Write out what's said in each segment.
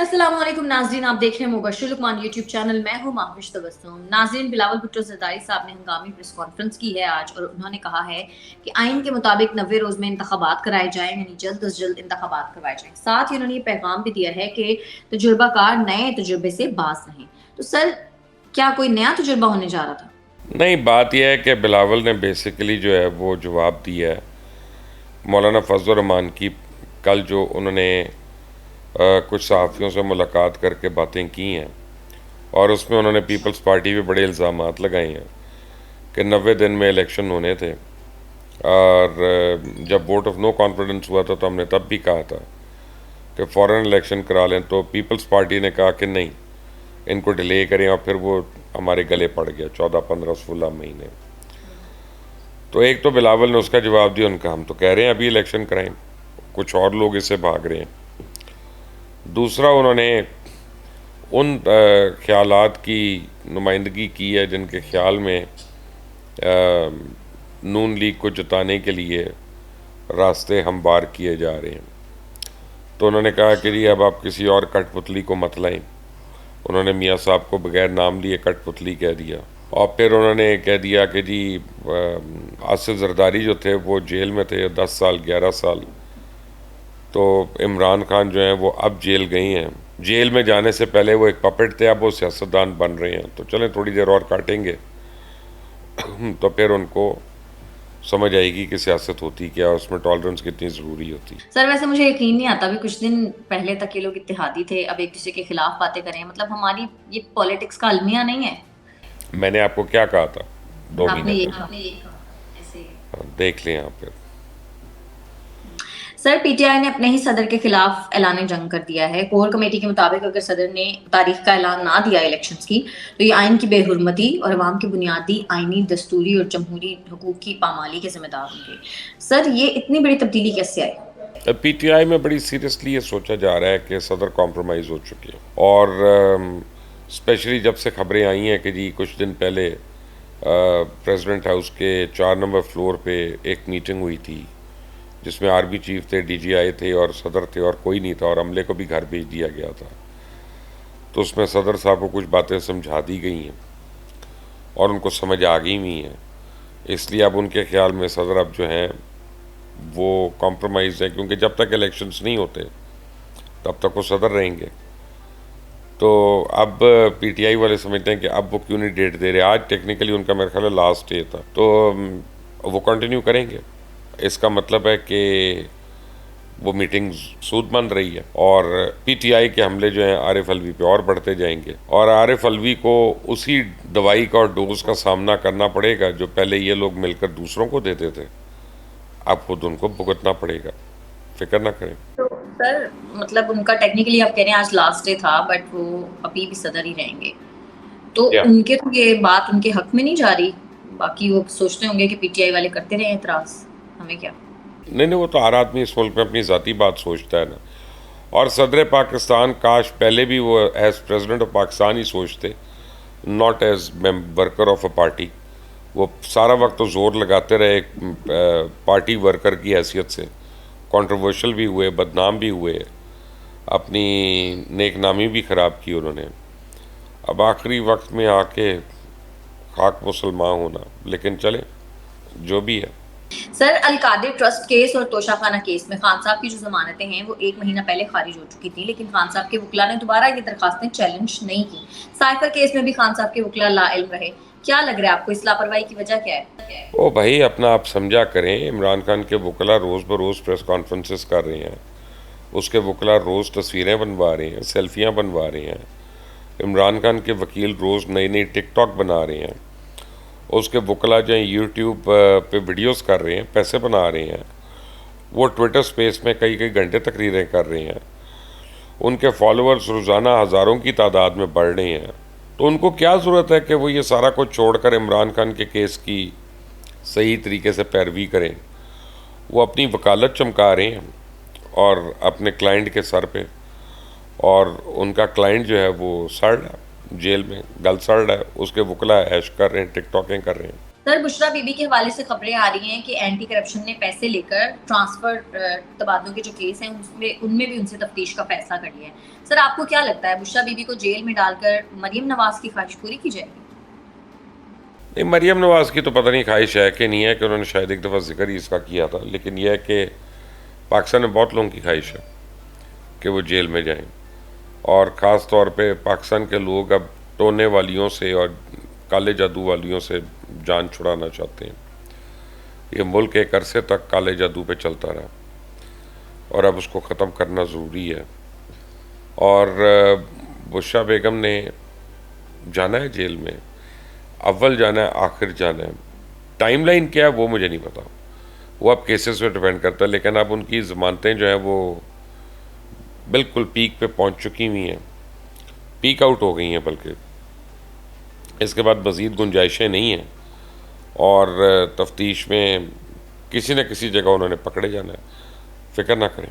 अस्सलाम वालेकुम नाज़रीन, आप देख रहे हैं मुबश्शिर लुकमान यूट्यूब चैनल। मैं हूं महविश तबस्सुम। नाज़रीन, बिलावल भुट्टो ज़रदारी साहब ने हंगामी प्रेस कॉन्फ्रेंस की है आज, और उन्होंने कहा है कि आइन के मुताबिक 90 रोज़ में इंतखाबात कराए जाएं, यानी जल्द अज जल्द इंतखाबात करवाए जाएं। साथ ही उन्होंने ये पैगाम भी दिया है कि तजुर्बाकार नए तजुर्बे से बाज रहें। तो सर, क्या कोई नया तजुर्बा होने जा रहा था? नहीं, बात यह है कि बिलावल ने बेसिकली जो है वो जवाब दिया है मौलाना फजल रहमान की। कल जो उन्होंने कुछ सहाफ़ियों से मुलाकात करके बातें की हैं, और उसमें उन्होंने पीपल्स पार्टी पे बड़े इल्ज़ामात लगाए हैं कि 90 दिन में इलेक्शन होने थे। और जब वोट ऑफ नो कॉन्फिडेंस हुआ था तो हमने तब भी कहा था कि फ़ौरन इलेक्शन करा लें। तो पीपल्स पार्टी ने कहा कि नहीं, इनको डिले करें, और फिर वो हमारे गले पड़ गया 14, 15, 16 महीने। तो एक तो बिलावल ने उसका जवाब दिया उनका, हम तो कह रहे हैं अभी इलेक्शन कराएं, कुछ और लोग इससे भाग रहे हैं। दूसरा, उन्होंने उन ख्यालात की नुमाइंदगी की है जिनके ख्याल में नून लीग को जताने के लिए रास्ते हमवार किए जा रहे हैं। तो उन्होंने कहा कि जी अब आप किसी और कठपुतली को मत लाएं। उन्होंने मियाँ साहब को बगैर नाम लिए कठपुतली कह दिया। और फिर उन्होंने कह दिया कि जी आसिफ जरदारी जो थे वो जेल में थे 10 साल 11 साल। तो इमरान खान जो हैं वो अब जेल गई हैं, जेल में जाने से पहले वो एक पपेट थे, अब वो सियासतदान बन रहे हैं। तो चलें थोड़ी देर और काटेंगे तो फिर उनको समझ आएगी कि सियासत होती क्या, उसमें टॉलरेंस कितनी ज़रूरी होती। सर, वैसे मुझे यकीन नहीं आता, अभी कुछ दिन पहले तक ये लोग इत्तेहादी थे, अब एक दूसरे के खिलाफ बातें करें। मतलब हमारी ये पॉलिटिक्स का अलमिया नहीं है। मैंने आपको क्या कहा था 2 महीने आपने ये पहले? कहा ऐसे। देख लें आप फिर। सर, पीटीआई ने अपने ही सदर के खिलाफ ऐलान जंग कर दिया है। कोर कमेटी के मुताबिक अगर सदर ने तारीख का ऐलान ना दिया इलेक्शंस की, तो ये आइन की बेहुरमती और अवाम के बुनियादी आइनी, दस्तूरी और जमहूरी हकूक की पामाली के जिम्मेदार होंगे। सर, ये इतनी बड़ी तब्दीली कैसे आई? पीटीआई में बड़ी सीरियसली ये सोचा जा रहा है कि सदर कॉम्प्रोमाइज़ हो चुकी है। और स्पेशली जब से खबरें आई हैं कि जी कुछ दिन पहले प्रेसिडेंट हाउस के 4 नंबर फ्लोर पे एक मीटिंग हुई थी जिसमें आर्मी चीफ थे, डीजीआई थे और सदर थे, और कोई नहीं था, और अमले को भी घर भेज दिया गया था। तो उसमें सदर साहब को कुछ बातें समझा दी गई हैं और उनको समझ आ गई हुई हैं। इसलिए अब उनके ख्याल में सदर अब जो हैं वो कॉम्प्रोमाइज़ है, क्योंकि जब तक इलेक्शंस नहीं होते तब तक वो सदर रहेंगे। तो अब पीटीआई वाले समझते हैं कि अब वो क्यों नहीं डेट दे रहे। आज टेक्निकली उनका मेरे ख्याल है लास्ट डे था, तो वो कंटिन्यू करेंगे। इसका मतलब है कि वो मीटिंग सूद बन रही है, और पीटीआई के हमले जो हैं आरिफ अलवी पे और बढ़ते जाएंगे, और आरिफ अलवी को उसी दवाई का और डोज का सामना करना पड़ेगा जो पहले ये लोग मिलकर दूसरों को देते थे। अब खुद उनको भुगतना पड़ेगा, फिक्र ना करें। तो सर, मतलब उनका टेक्निकली आप कह रहे हैं आज लास्ट डे था, बट वो अभी भी सदर ही रहेंगे। तो क्या? उनके तो ये बात उनके हक में नहीं जा रही। बाकी वो सोचते होंगे कि पीटीआई वाले करते रहे एतराज, हमें क्या। नहीं नहीं, वो तो हर आदमी इस मुल्क में अपनी ज़ाती बात सोचता है ना। और सदर पाकिस्तान काश पहले भी वो एज प्रेसिडेंट ऑफ पाकिस्तान ही सोचते, not as worker of a party. वो सारा वक्त तो जोर लगाते रहे पार्टी वर्कर की हैसियत से, कंट्रोवर्शियल भी हुए, बदनाम भी हुए, अपनी नेक नामी भी ख़राब की उन्होंने। अब आखिरी वक्त में आके खाक मुसलमान होना, लेकिन चले जो भी है। सर, अलकादिर ट्रस्ट केस और तोशाखाना केस में खान साहब की जो जमानतें हैं वो 1 महीना पहले खारिज हो चुकी थी, लेकिन खान साहब के वकला ने दोबारा ये दरखास्तें चैलेंज नहीं की। साइफर केस में भी खान साहब के वकला लाइल्म रहे। क्या लग रहा है आपको, इस लापरवाही की वजह क्या है? ओ भाई, अपना आप समझा करें। इमरान खान के वकला रोज़ बरोज़ प्रेस कॉन्फ्रेंसेस कर रहे हैं, उसके वकला रोज़ तस्वीरें बनवा रहे हैं, सेल्फियाँ बनवा रहे हैं। इमरान खान के वकील रोज़ नई नई टिकटॉक बना रहे हैं, उसके वकला जो हैं यूट्यूब पे वीडियोस कर रहे हैं, पैसे बना रहे हैं। वो ट्विटर स्पेस में कई कई घंटे तकरीरें कर रहे हैं, उनके फॉलोअर्स रोज़ाना हज़ारों की तादाद में बढ़ रहे हैं। तो उनको क्या ज़रूरत है कि वो ये सारा कुछ छोड़कर इमरान खान के केस की सही तरीके से पैरवी करें। वो अपनी वकालत चमका रहे हैं और अपने क्लाइंट के सर पे, और उनका क्लाइंट जो है वो सड़ है जेल में, गल सड़ है, उसके वकला ऐश कर रहे हैं, टिकटॉकें कर रहे हैं। सर बुशरा बीबी के हवाले से खबरें आ रही हैं कि एंटी करप्शन ने पैसे लेकर ट्रांसफर तबादलों के जो केस हैं उसमें उनमें भी उनसे तफ्तीश का फैसला कर लिया है। सर आपको क्या लगता है बुशरा बीबी को जेल में डालकर मरियम नवाज की ख्वाहिश पूरी की जाएगी? नहीं, मरियम नवाज की तो पता नहीं ख्वाहिश है कि नहीं है, कि उन्होंने शायद एक दफ़ा जिक्र ही इसका किया था, लेकिन यह है कि पाकिस्तान में बहुत लोगों की ख्वाहिश है कि वो जेल में जाएं, और ख़ास तौर पे पाकिस्तान के लोग अब टोने वालियों से और काले जादू वालियों से जान छुड़ाना चाहते हैं। ये मुल्क एक अरसे तक काले जादू पे चलता रहा और अब उसको ख़त्म करना ज़रूरी है। और बुशरा बेगम ने जाना है जेल में, अव्वल जाना है, आखिर जाना है। टाइमलाइन क्या है वो मुझे नहीं पता, वो अब केसेस पे डिपेंड करता है, लेकिन अब उनकी ज़मानतें जो हैं वो बिल्कुल पीक पे पहुंच चुकी हुई हैं, पीक आउट हो गई हैं, बल्कि इसके बाद मज़ीद गुंजाइशें नहीं हैं, और तफ्तीश में किसी न किसी जगह उन्होंने पकड़े जाना है, फिक्र ना करें।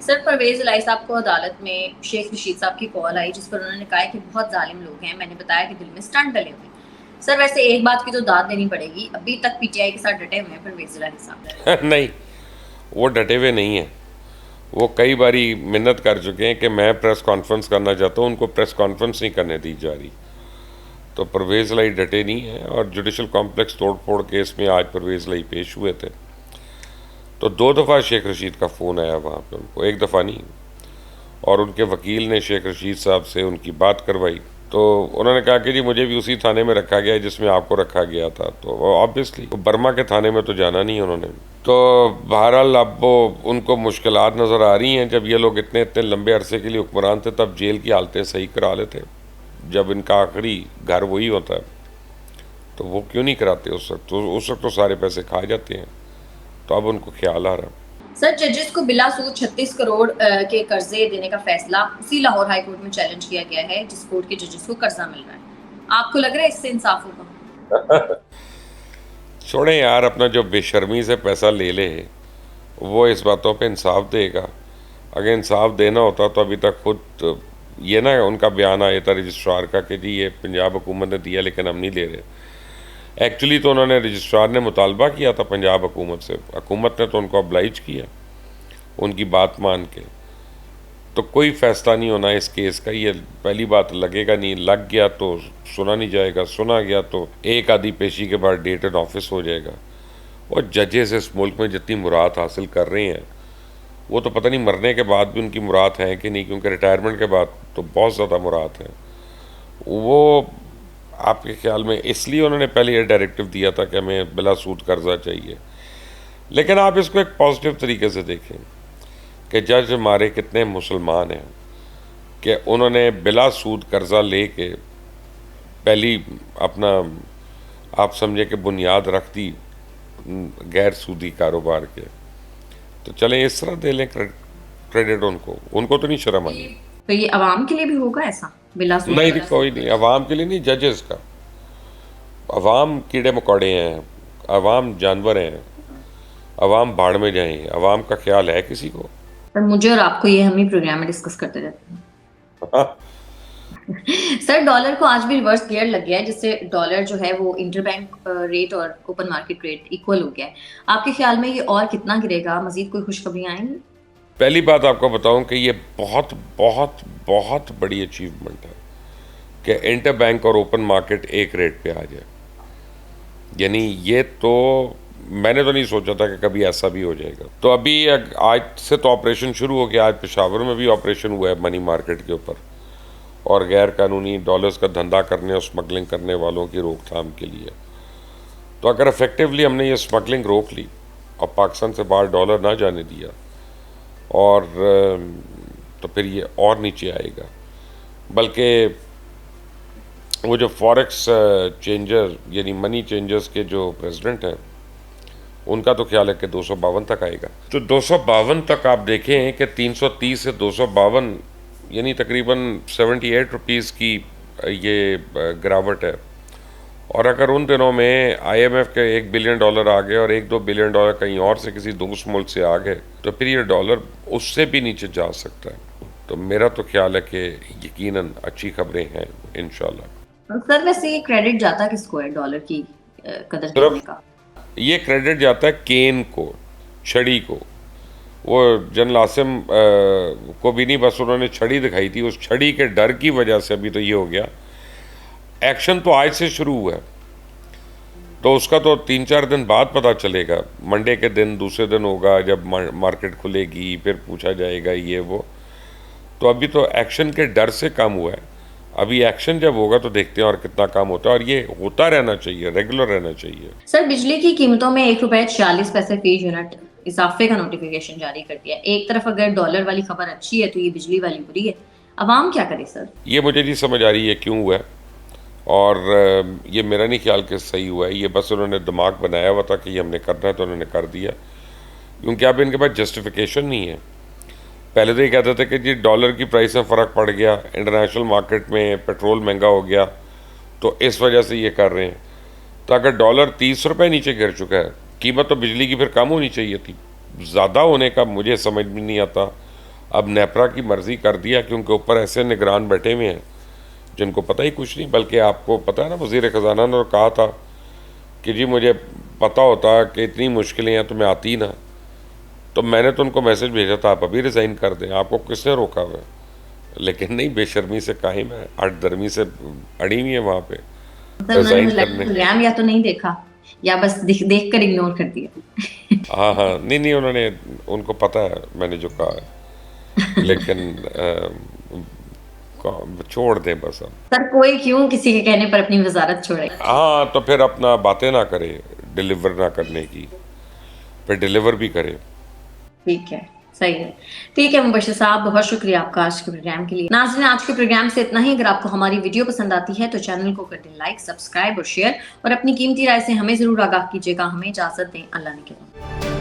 सर परवेज इलाही साहब को अदालत में शेख रशीद साहब की कॉल आई जिस पर उन्होंने कहा कि बहुत जालिम लोग हैं, मैंने बताया कि दिल में स्टंट डले हुए। सर वैसे एक बात की तो दाद देनी पड़ेगी, अभी तक पीटीआई के साथ डटे हुए हैं परवेज इलाही साहब। नहीं, वो डटे हुए नहीं हैं। वो कई बारी मिन्नत कर चुके हैं कि मैं प्रेस कॉन्फ्रेंस करना चाहता हूँ, उनको प्रेस कॉन्फ्रेंस नहीं करने दी जा रही। तो परवेज़ इलाही डटे नहीं हैं, और जुडिशल कॉम्प्लेक्स तोड़फोड़ केस में आज परवेज़ इलाही पेश हुए थे, तो 2 दफ़ा शेख रशीद का फ़ोन आया वहाँ पे उनको, एक दफ़ा नहीं। और उनके वकील ने शेख रशीद साहब से उनकी बात करवाई, तो उन्होंने कहा कि जी मुझे भी उसी थाने में रखा गया है जिसमें आपको रखा गया था। तो ऑब्वियसली बर्मा के थाने में तो जाना नहीं उन्होंने। तो बहरहाल अब वो उनको मुश्किलात नज़र आ रही हैं। जब ये लोग इतने इतने लंबे अरसे के लिए हुक्मरान थे तब जेल की हालतें सही करा लेते, जब इनका आखिरी घर वही होता है तो वो क्यों नहीं कराते उस वक्त? तो उस वक्त तो सारे पैसे खा जाते हैं, तो अब उनको ख्याल आ रहा है। सर जजेस को बिला सूद 36 करोड़ के कर्जे देने का फैसला उसी लाहौर हाई कोर्ट में चैलेंज किया गया है जिस कोर्ट के जजेस को कर्जा मिल रहा है। आपको लग रहा है इससे इंसाफ होगा? छोड़ें यार, अपना जो बेशर्मी से पैसा ले ले वो इस बातों पे इंसाफ देगा। अगर इंसाफ देना होता तो अभी तक खुद ये ना उनका बयान आया था रजिस्ट्रार का कि जी ये पंजाब हुकूमत ने दिया लेकिन हम नहीं ले रहे। एक्चुअली तो उन्होंने, रजिस्ट्रार ने मुतालबा किया था पंजाब हुकूमत से, हुकूमत ने तो उनको ऑब्लाइज किया उनकी बात मान के। तो कोई फ़ैसला नहीं होना इस केस का, ये पहली बात। लगेगा नहीं, लग गया तो सुना नहीं जाएगा, सुना गया तो एक आधी पेशी के बाद डेट इन ऑफिस हो जाएगा। और जजेस इस मुल्क में जितनी मुराद हासिल कर रहे हैं वो तो पता नहीं मरने के बाद भी उनकी मुराद है कि नहीं, क्योंकि रिटायरमेंट के बाद तो बहुत ज़्यादा मुराद है। वो आपके ख्याल में इसलिए उन्होंने पहले ये डायरेक्टिव दिया था कि हमें बिला सूद कर्जा चाहिए। लेकिन आप इसको एक पॉजिटिव तरीके से देखें कि जज हमारे कितने मुसलमान हैं कि उन्होंने बिला सूद कर्जा ले के पहली अपना, आप समझे कि बुनियाद रख दी गैर सूदी कारोबार के। तो चलें इस तरह दे लें क्रेडिट उनको तो नहीं शर्म आनी। तो ये अवाम के लिए भी होगा ऐसा बिला सूद? नहीं, कोई नहीं, अवाम के लिए नहीं, जजेस का। अवाम कीड़े मकोड़े हैं, अवाम जानवर हैं, अवाम भाड़ में जाएं, अवाम का ख्याल है किसी को? पर मुझे और आपको ये हम ही प्रोग्राम में डिस्कस करते रहते हैं। सर डॉलर को आज भी रिवर्स गियर लग गया है जिससे डॉलर जो है वो इंटरबैंक रेट और ओपन मार्केट रेट इक्वल हो गया है। आपके ख्याल में ये और कितना गिरेगा? मजीद कोई खुशखबरियां आएंगी? पहली बात आपको बताऊं कि ये बहुत बहुत बहुत बड़ी अचीवमेंट है कि इंटर बैंक और ओपन मार्केट एक रेट पे आ जाए। यानी ये तो मैंने तो नहीं सोचा था कि कभी ऐसा भी हो जाएगा। तो अभी आज से तो ऑपरेशन शुरू हो गया। आज पेशावर में भी ऑपरेशन हुआ है मनी मार्केट के ऊपर, और गैर कानूनी डॉलर्स का धंधा करने और स्मगलिंग करने वालों की रोकथाम के लिए। तो अगर इफेक्टिवली हमने ये स्मगलिंग रोक ली और पाकिस्तान से बाहर डॉलर ना जाने दिया, और तो फिर ये और नीचे आएगा। बल्कि वो जो फॉरेक्स चेंजर यानी मनी चेंजर्स के जो प्रेसिडेंट हैं उनका तो ख्याल है कि 252 तक आएगा। तो 252 तक आप देखें कि 330 से 252 यानी तकरीबन 78 रुपीज़ की ये गिरावट है। और अगर उन दिनों में IMF के $1 बिलियन आ गए और $1-2 बिलियन कहीं और से किसी दूसरे मुल्क से आ गए तो फिर ये डॉलर उससे भी नीचे जा सकता है। तो मेरा तो ख्याल है कि यकीनन अच्छी खबरें हैं इंशाल्लाह। सर वैसे ये क्रेडिट जाता किसको है डॉलर की कदर सिर्फ करने का? ये क्रेडिट जाता है केन को, छड़ी को। वो जनरल आसिम को भी नहीं, बस उन्होंने छड़ी दिखाई थी, उस छड़ी के डर की वजह से अभी तो ये हो गया। एक्शन तो आज से शुरू हुआ है, तो उसका तो 3-4 दिन बाद पता चलेगा। मंडे के दिन, दूसरे दिन होगा जब मार्केट खुलेगी, फिर पूछा जाएगा ये वो। तो अभी तो एक्शन के डर से काम हुआ है। अभी एक्शन जब होगा तो देखते हैं और कितना काम होता है, और ये होता रहना चाहिए, रेगुलर रहना चाहिए। सर, बिजली की कीमतों में ₹1.46 फी यूनिट इजाफे का नोटिफिकेशन जारी कर दिया। एक तरफ अगर डॉलर वाली खबर अच्छी है तो ये बिजली वाली बुरी है। अवाम क्या करे सर? ये मुझे नहीं समझ आ रही है क्यों हुआ है, और ये मेरा नहीं ख्याल कि सही हुआ है। ये बस उन्होंने दिमाग बनाया हुआ था कि ये हमने करना है तो उन्होंने कर दिया, क्योंकि अब इनके पास जस्टिफिकेशन नहीं है। पहले तो ये कहते थे कि जी डॉलर की प्राइस में फ़र्क पड़ गया, इंटरनेशनल मार्केट में पेट्रोल महंगा हो गया, तो इस वजह से ये कर रहे हैं। तो अगर डॉलर 30 रुपये नीचे गिर चुका है, कीमत तो बिजली की फिर कम होनी चाहिए थी। ज़्यादा होने का मुझे समझ में नहीं आता। अब नेपरा की मर्ज़ी कर दिया, क्योंकि ऊपर ऐसे निगरान बैठे हुए हैं जिनको पता ही कुछ नहीं। बल्कि आपको पता है ना, वज़ीर ख़जाना ने कहा था कि जी मुझे पता होता कि इतनी मुश्किलें हैं तो मैं आती ना। तो मैंने तो उनको मैसेज भेजा था आप अभी रिज़ाइन कर दें, आपको किसने रोका हुआ है? लेकिन नहीं, बेशर्मी से काहिम है, अड़दर्मी से अड़ी हुई है वहाँ पे रिज़ाइन करने। प्रोग्राम या तो नहीं देखा या बस देख कर इग्नोर कर दिया। हाँ हाँ, नहीं, उन्होंने, उनको पता है मैंने जो कहा है, लेकिन छोड़ दें बस अब। सर, कोई क्यों किसी के कहने पर अपनी वजारत छोड़े? हाँ, तो फिर अपना बातें ना करे डिलीवर ना करने की, फिर डिलीवर भी करे। ठीक है, सही है। ठीक है मुबश्शिर साहब, बहुत शुक्रिया आपका आज के प्रोग्राम के लिए। नाज़रीन, आज के प्रोग्राम से इतना ही। अगर आपको हमारी वीडियो पसंद आती है तो चैनल को कर दें लाइक, सब्सक्राइब और शेयर, और अपनी कीमती राय से हमें जरूर आगाह कीजिएगा। हमें इजाजत दें। अल्लाह ने के